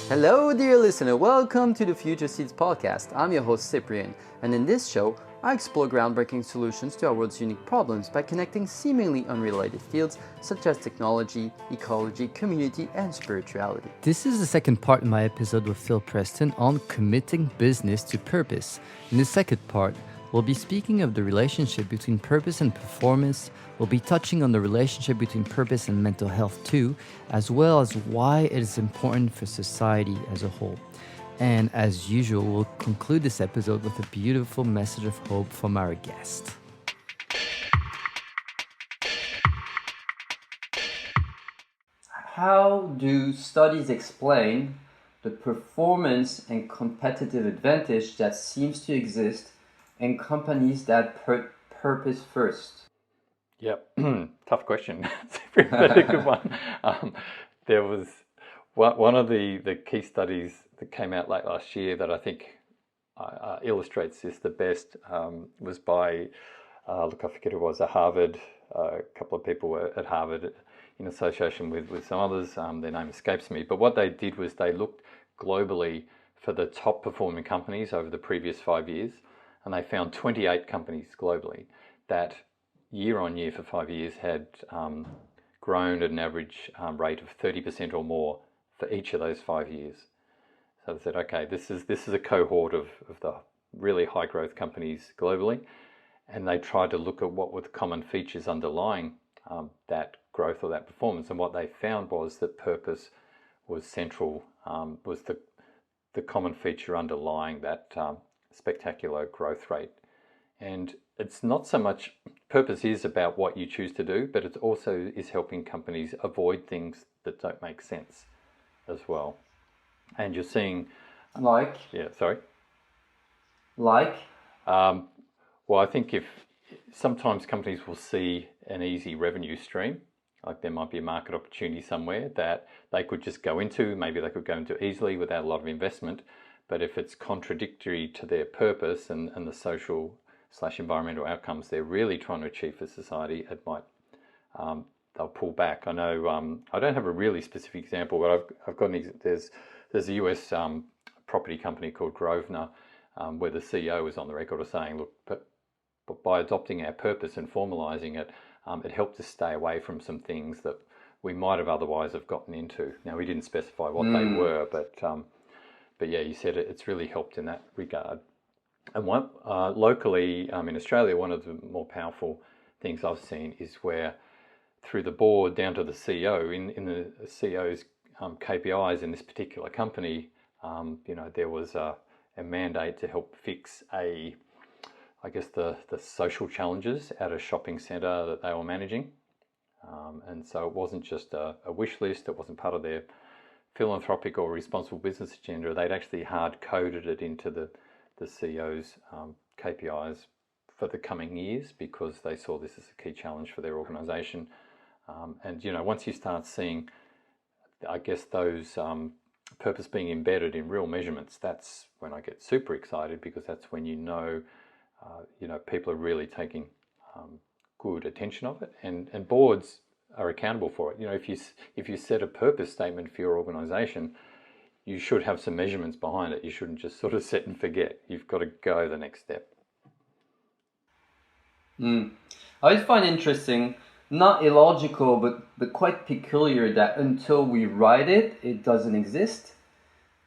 Hello, dear listener. Welcome to the Future Seeds podcast. I'm your host, Cyprian, and in this show, I explore groundbreaking solutions to our world's unique problems by connecting seemingly unrelated fields such as technology, ecology, community, and spirituality. This is the second part of my episode with Phil Preston on committing business to purpose. In the second part, we'll be speaking of the relationship between purpose and performance. We'll be touching on the relationship between purpose and mental health too, as well as why it is important for society as a whole. And as usual, we'll conclude this episode with a beautiful message of hope from our guest. How do studies explain the performance and competitive advantage that seems to exist in companies that put purpose first? Yep, tough question. It's a very good one. There was one of the key studies that came out late last year that I think illustrates this the best was by, I forget who it was, a couple of people were at Harvard in association with some others. Their name escapes me. But what they did was they looked globally for the top performing companies over the previous 5 years, and they found 28 companies globally that year on year for 5 years had grown at an average rate of 30% or more for each of those 5 years. So they said, okay, this is a cohort of the really high growth companies globally, and they tried to look at what were the common features underlying that growth or that performance. And what they found was that purpose was central, was the common feature underlying that spectacular growth rate. And it's not so much, purpose is about what you choose to do, but it also is helping companies avoid things that don't make sense as well. And you're seeing... Like? Yeah, sorry? Like? Well, I think if sometimes companies will see an easy revenue stream, like there might be a market opportunity somewhere that they could just go into, maybe they could go into easily without a lot of investment, but if it's contradictory to their purpose and the social/environmental outcomes they're really trying to achieve for society, it might they'll pull back. I know I don't have a really specific example, but I've got there's a US property company called Grosvenor where the CEO is on the record of saying, look, but by adopting our purpose and formalizing it, it helped us stay away from some things that we might have otherwise have gotten into. Now, we didn't specify what they were, but yeah, you said it's really helped in that regard. And one, locally in Australia, one of the more powerful things I've seen is where through the board down to the CEO, in the CEO's KPIs in this particular company, there was a mandate to help fix the social challenges at a shopping centre that they were managing. And so it wasn't just a wish list, it wasn't part of their philanthropic or responsible business agenda. They'd actually hard-coded it into the CEO's KPIs for the coming years because they saw this as a key challenge for their organisation. And once you start seeing, I guess, those purpose being embedded in real measurements, that's when I get super excited because that's when people are really taking good attention of it, and boards are accountable for it. If you set a purpose statement for your organisation, you should have some measurements behind it. You shouldn't just sort of set and forget. You've got to go the next step. I always find interesting, not illogical, but quite peculiar that until we write it, it doesn't exist.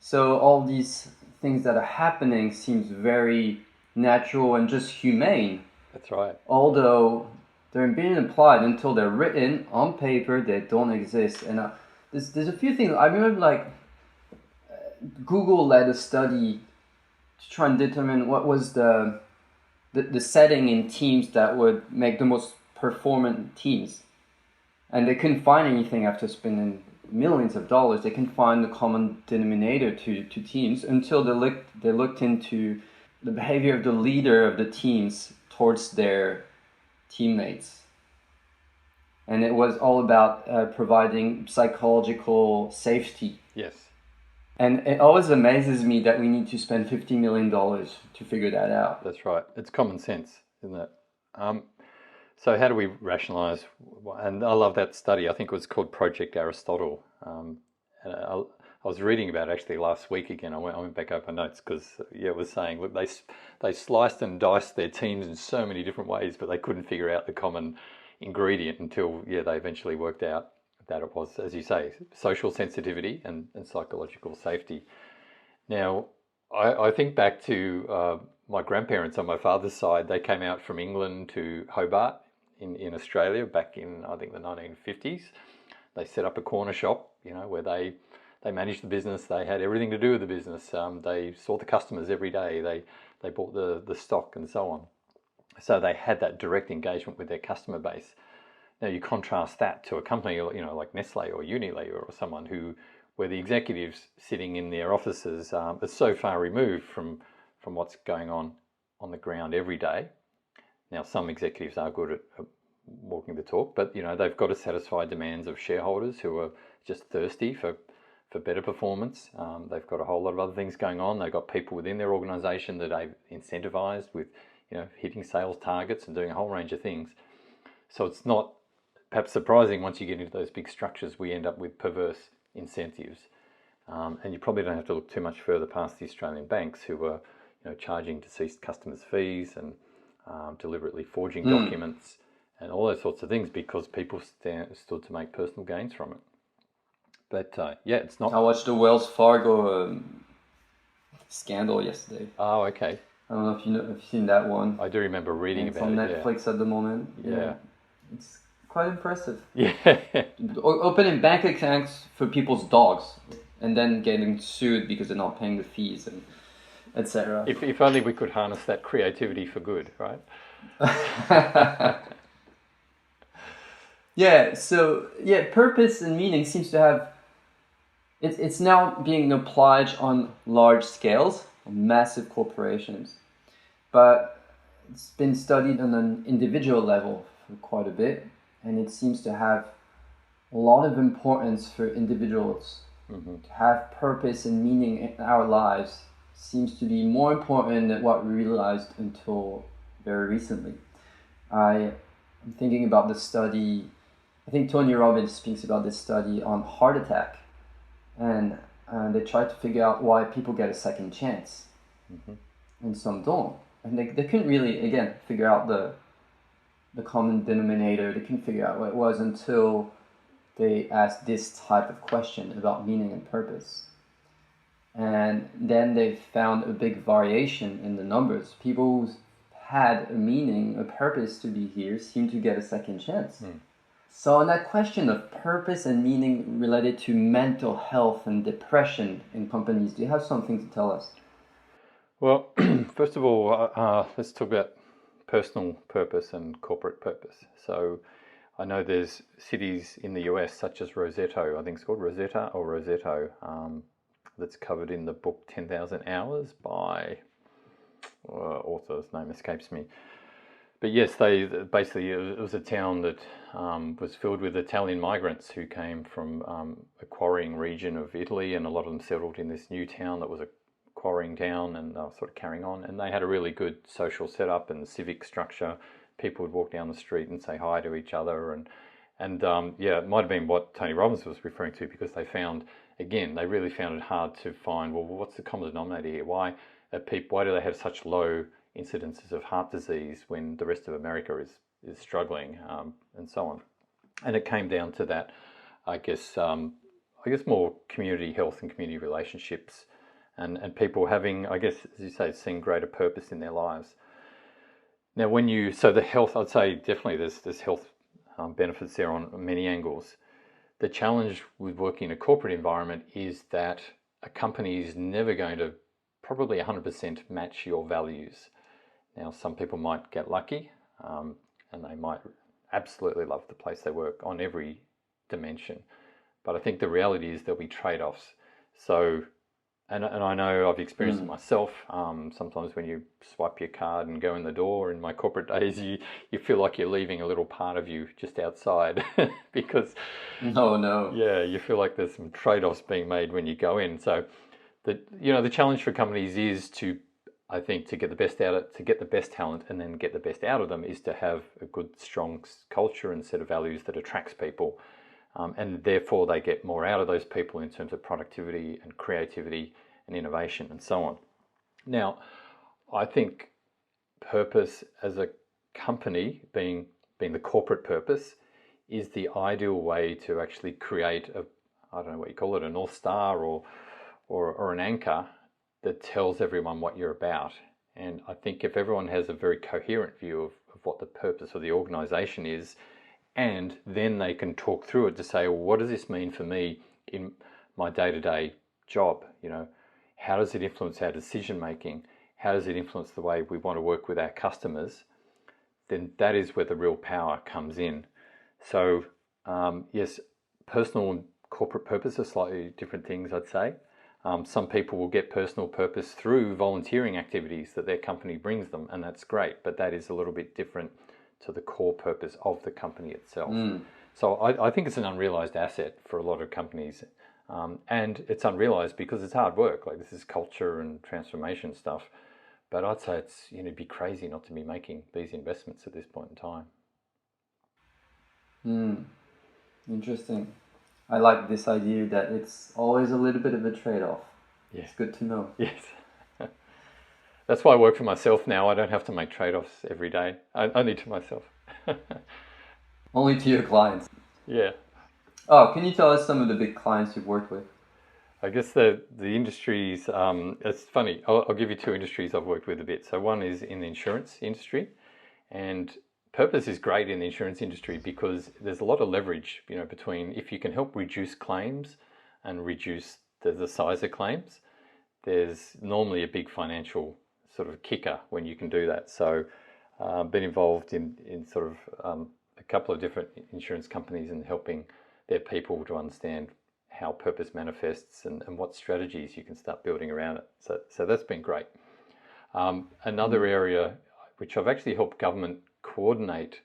So all these things that are happening seems very natural and just humane. That's right. Although they're being applied until they're written on paper, they don't exist. And there's a few things. I remember Google led a study to try and determine what was the setting in teams that would make the most performant teams. And they couldn't find anything after spending millions of dollars. They couldn't find the common denominator to teams until they looked into the behavior of the leader of the teams towards their teammates. And it was all about providing psychological safety. Yes. And it always amazes me that we need to spend $50 million to figure that out. That's right. It's common sense, isn't it? So how do we rationalize? And I love that study. I think it was called Project Aristotle. And a I was reading about it actually last week again. I went back over my notes because it was saying, look, they sliced and diced their teams in so many different ways, but they couldn't figure out the common ingredient until they eventually worked out that it was, as you say, social sensitivity and psychological safety. Now, I think back to my grandparents on my father's side. They came out from England to Hobart in Australia back in, I think, the 1950s. They set up a corner shop, where they managed the business. They had everything to do with the business. They saw the customers every day. They bought the stock and so on. So they had that direct engagement with their customer base. Now you contrast that to a company, like Nestle or Unilever or someone where the executives sitting in their offices are so far removed from what's going on the ground every day. Now some executives are good at walking the talk, but they've got to satisfy demands of shareholders who are just thirsty for better performance. They've got a whole lot of other things going on. They've got people within their organisation that they've incentivized with hitting sales targets and doing a whole range of things. So it's not perhaps surprising once you get into those big structures, we end up with perverse incentives. And you probably don't have to look too much further past the Australian banks who are charging deceased customers fees and deliberately forging documents and all those sorts of things because people stood to make personal gains from it. But it's not. I watched the Wells Fargo scandal yesterday. Oh, okay. I don't know if you've seen that one. I do remember reading about it. It's on Netflix at the moment. Yeah. It's quite impressive. Yeah. Opening bank accounts for people's dogs and then getting sued because they're not paying the fees and etc. If only we could harness that creativity for good, right? Purpose and meaning seems to have it's now being applied on large scales, on massive corporations, but it's been studied on an individual level for quite a bit, and it seems to have a lot of importance for individuals. Mm-hmm. To have purpose and meaning in our lives seems to be more important than what we realized until very recently. I'm thinking about the study. I think Tony Robbins speaks about this study on heart attack, and they tried to figure out why people get a second chance, and some don't. And they couldn't really, again, figure out the common denominator. They couldn't figure out what it was until they asked this type of question about meaning and purpose. And then they found a big variation in the numbers. People who had a meaning, a purpose to be here, seemed to get a second chance. So on that question of purpose and meaning related to mental health and depression in companies, do you have something to tell us? Well, first of all, let's talk about personal purpose and corporate purpose. So I know there's cities in the US such as Roseto, I think it's called Roseto, that's covered in the book 10,000 Hours by author's name escapes me. But yes, it was a town that was filled with Italian migrants who came from a quarrying region of Italy, and a lot of them settled in this new town that was a quarrying town, and they were sort of carrying on. And they had a really good social setup and civic structure. People would walk down the street and say hi to each other, and it might have been what Tony Robbins was referring to, because they really found it hard to find, well, what's the common denominator here? Why do they have such low incidences of heart disease when the rest of America is struggling, and so on. And it came down to that, I guess more community health and community relationships, and people having, I guess, as you say, seeing greater purpose in their lives. Now, the health, I'd say definitely there's health benefits there on many angles. The challenge with working in a corporate environment is that a company is never going to probably 100% match your values. Now, some people might get lucky, and they might absolutely love the place they work on every dimension. But I think the reality is there'll be trade-offs. So, and I know I've experienced it myself. Sometimes when you swipe your card and go in the door in my corporate days, you feel like you're leaving a little part of you just outside because you feel like there's some trade-offs being made when you go in. So the challenge for companies is to get the best out of it, to get the best talent and then get the best out of them, is to have a good, strong culture and set of values that attracts people. and therefore they get more out of those people in terms of productivity and creativity and innovation and so on. Now, I think purpose as a company, being the corporate purpose, is the ideal way to actually create a, I don't know what you call it, a North Star or an anchor that tells everyone what you're about. And I think if everyone has a very coherent view of what the purpose of the organization is, and then they can talk through it to say, well, what does this mean for me in my day-to-day job? You know, how does it influence our decision making? How does it influence the way we want to work with our customers? Then that is where the real power comes in. So yes, personal and corporate purpose are slightly different things, I'd say. Some people will get personal purpose through volunteering activities that their company brings them, and that's great, but that is a little bit different to the core purpose of the company itself. So I think it's an unrealized asset for a lot of companies, and it's unrealized because it's hard work. Like, this is culture and transformation stuff, but I'd say it's, you know, it'd be crazy not to be making these investments at this point in time. Interesting. I like this idea that it's always a little bit of a trade-off. Yeah. It's good to know. Yes. That's why I work for myself now. I don't have to make trade-offs every day. Only to myself. Only to your clients. Yeah. Oh, can you tell us some of the big clients you've worked with? I guess the industries, it's funny. I'll give you two industries I've worked with a bit. So one is in the insurance industry, and purpose is great in the insurance industry because there's a lot of leverage, you know, between if you can help reduce claims and reduce the size of claims, there's normally a big financial sort of kicker when you can do that. So been involved in sort of a couple of different insurance companies and helping their people to understand how purpose manifests and what strategies you can start building around it. So that's been great. Another area which I've actually helped government coordinate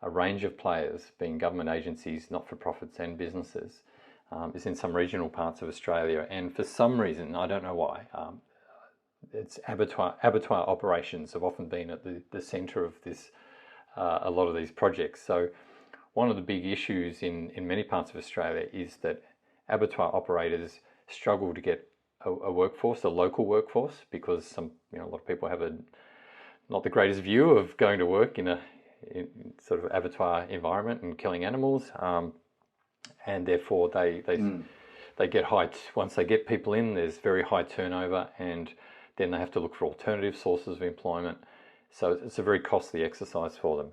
a range of players, being government agencies, not-for-profits and businesses, is in some regional parts of Australia. And for some reason, I don't know why, it's abattoir operations have often been at the centre of this, a lot of these projects. So one of the big issues in many parts of Australia is that abattoir operators struggle to get a workforce, a local workforce, because a lot of people have not the greatest view of going to work in sort of abattoir environment and killing animals, and therefore they get once they get people in, there's very high turnover, and then they have to look for alternative sources of employment. So it's a very costly exercise for them.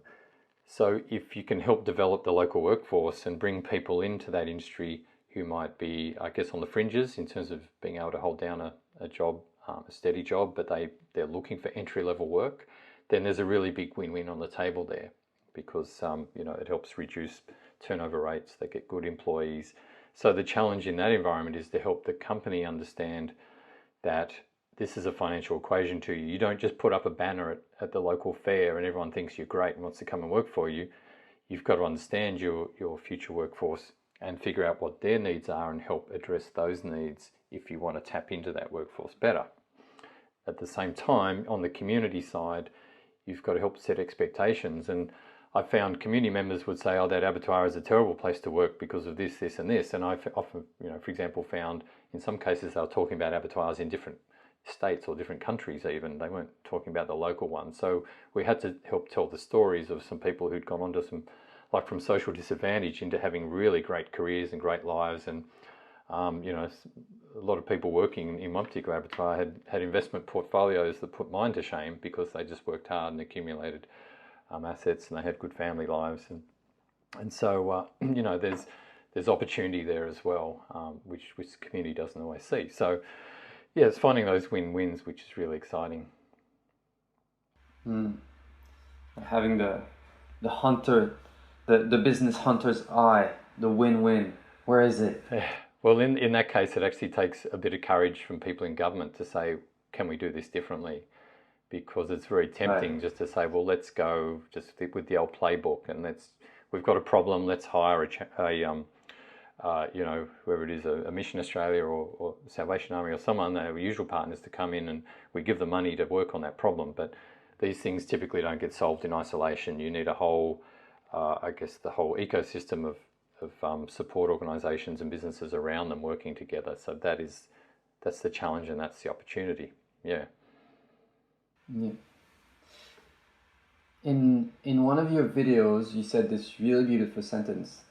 So if you can help develop the local workforce and bring people into that industry who might be, I guess, on the fringes in terms of being able to hold down a job, a steady job, but they're looking for entry-level work, then there's a really big win-win on the table there, because it helps reduce turnover rates. They get good employees. So the challenge in that environment is to help the company understand that this is a financial equation to you. You don't just put up a banner at the local fair and everyone thinks you're great and wants to come and work for you. You've got to understand your future workforce and figure out what their needs are and help address those needs if you want to tap into that workforce better. At the same time, on the community side, you've got to help set expectations. And I found community members would say, oh, that abattoir is a terrible place to work because of this, this and this. And I've often, for example, found in some cases they were talking about abattoirs in different states or different countries even. They weren't talking about the local one. So we had to help tell the stories of some people who'd gone on to some, like from social disadvantage into having really great careers and great lives. And, a lot of people working in one particular abattoir had investment portfolios that put mine to shame because they just worked hard and accumulated assets, and they had good family lives. And so, there's opportunity there as well, which the community doesn't always see. So, yeah, it's finding those win-wins, which is really exciting. Having the hunter, the business hunter's eye, the win-win. Where is it? Well, in that case, it actually takes a bit of courage from people in government to say, can we do this differently? Because it's very tempting just to say, well, let's go just with the old playbook, and we've got a problem, let's hire whoever it is, a Mission Australia or Salvation Army or someone, our usual partners, to come in and we give them money to work on that problem. But these things typically don't get solved in isolation. You need a whole, the whole ecosystem of support organisations and businesses around them working together. So that's the challenge and that's the opportunity. Yeah. Yeah. In one of your videos, you said this really beautiful sentence.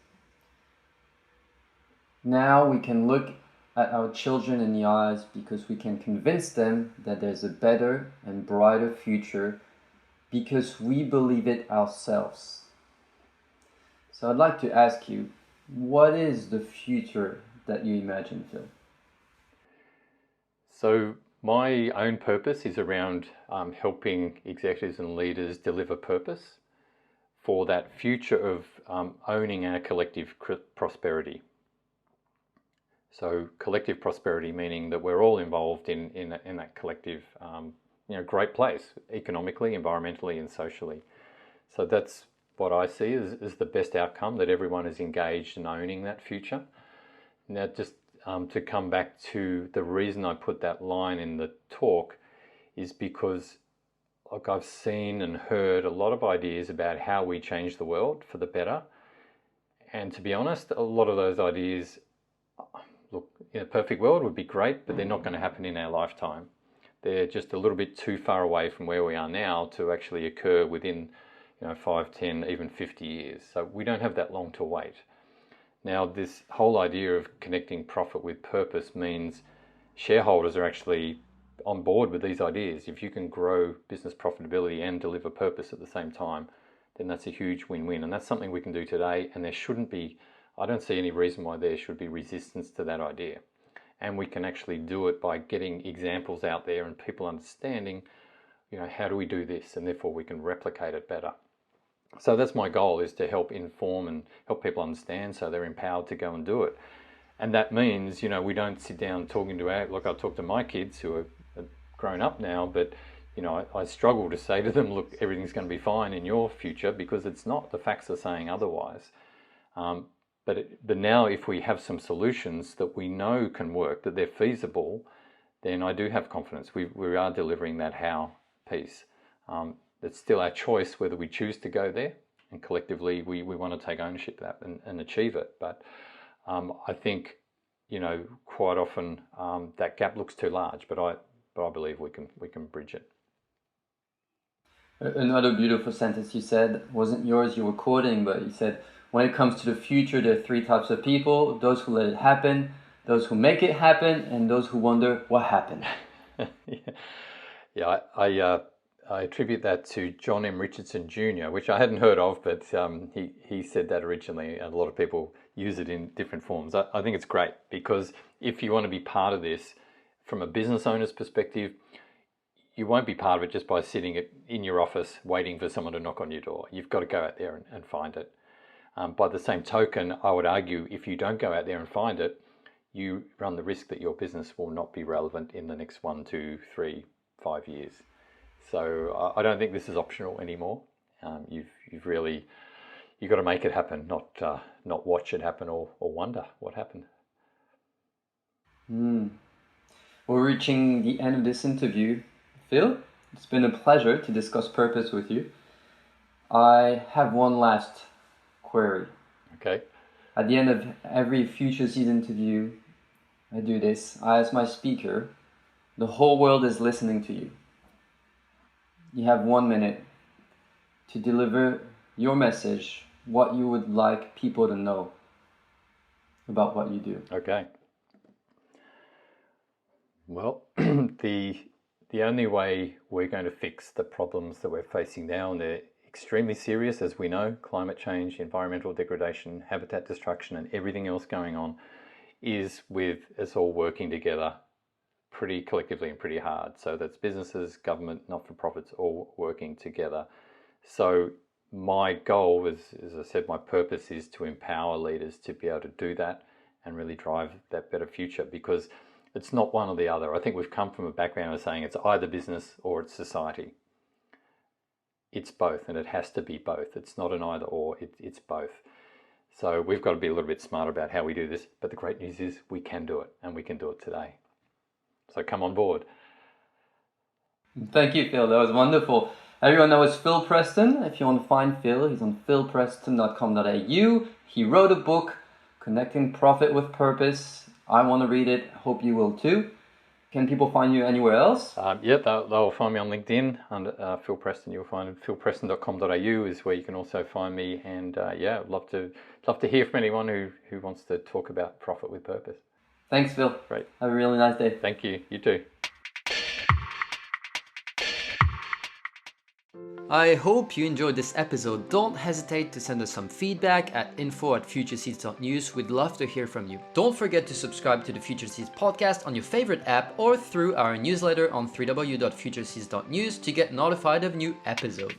Now we can look at our children in the eyes because we can convince them that there's a better and brighter future because we believe it ourselves. So I'd like to ask you, what is the future that you imagine, Phil? So my own purpose is around helping executives and leaders deliver purpose for that future of owning our collective prosperity. So collective prosperity meaning that we're all involved in that collective, great place, economically, environmentally, and socially. So that's what I see as the best outcome, that everyone is engaged in owning that future. Now, just to come back to the reason I put that line in the talk is because I've seen and heard a lot of ideas about how we change the world for the better. And to be honest, a lot of those ideas, look, in a perfect world would be great, but they're not going to happen in our lifetime. They're just a little bit too far away from where we are now to actually occur within 5, 10, even 50 years. So we don't have that long to wait. Now, this whole idea of connecting profit with purpose means shareholders are actually on board with these ideas. If you can grow business profitability and deliver purpose at the same time, then that's a huge win-win. And that's something we can do today. And there shouldn't be, I don't see any reason why there should be resistance to that idea. And we can actually do it by getting examples out there and people understanding, how do we do this? And therefore we can replicate it better. So that's my goal, is to help inform and help people understand so they're empowered to go and do it. And that means, we don't sit down talking to I talk to my kids who are grown up now, but, I struggle to say to them, look, everything's going to be fine in your future, because it's not. The facts are saying otherwise. But now if we have some solutions that we know can work, that they're feasible, then I do have confidence. We are delivering that how piece. It's still our choice whether we choose to go there, and collectively we want to take ownership of that and achieve it. But I think, quite often that gap looks too large, but I believe we can bridge it. Another beautiful sentence you said wasn't yours, you were quoting, but you said, when it comes to the future, there are 3 types of people: those who let it happen, those who make it happen, and those who wonder what happened. Yeah, I attribute that to John M. Richardson Jr., which I hadn't heard of, but he said that originally. A lot of people use it in different forms. I think it's great, because if you want to be part of this from a business owner's perspective, you won't be part of it just by sitting in your office waiting for someone to knock on your door. You've got to go out there and find it. By the same token, I would argue if you don't go out there and find it, you run the risk that your business will not be relevant in the next 1, 2, 3, 5 years. So I don't think this is optional anymore. You've got to make it happen, not watch it happen or wonder what happened. We're reaching the end of this interview. Phil, it's been a pleasure to discuss purpose with you. I have one last query. Okay. At the end of every Future Seed interview, I do this. I ask my speaker, the whole world is listening to you. You have 1 minute to deliver your message, what you would like people to know about what you do. Okay. Well, the only way we're going to fix the problems that we're facing now, and they're extremely serious, as we know: climate change, environmental degradation, habitat destruction, and everything else going on, is with us all working together pretty collectively and pretty hard. So that's businesses, government, not-for-profits, all working together. So my goal is, as I said, my purpose is to empower leaders to be able to do that and really drive that better future, because it's not one or the other. I think we've come from a background of saying it's either business or it's society. It's both, and it has to be both. It's not an either or, it's both. So we've got to be a little bit smarter about how we do this, but the great news is we can do it, and we can do it today. So come on board. Thank you, Phil. That was wonderful. Everyone, that was Phil Preston. If you want to find Phil, he's on philpreston.com.au. He wrote a book Connecting Profit with Purpose. I want to read it. Hope you will too. Can people find you anywhere else? They'll find me on LinkedIn under Phil Preston. You'll find philpreston.com.au is where you can also find me. And I'd love to hear from anyone who wants to talk about profit with purpose. Thanks, Phil. Great. Have a really nice day. Thank you. You too. I hope you enjoyed this episode. Don't hesitate to send us some feedback at info@futureseeds.news. We'd love to hear from you. Don't forget to subscribe to the Future Seeds podcast on your favorite app or through our newsletter on www.futureseeds.news to get notified of new episodes.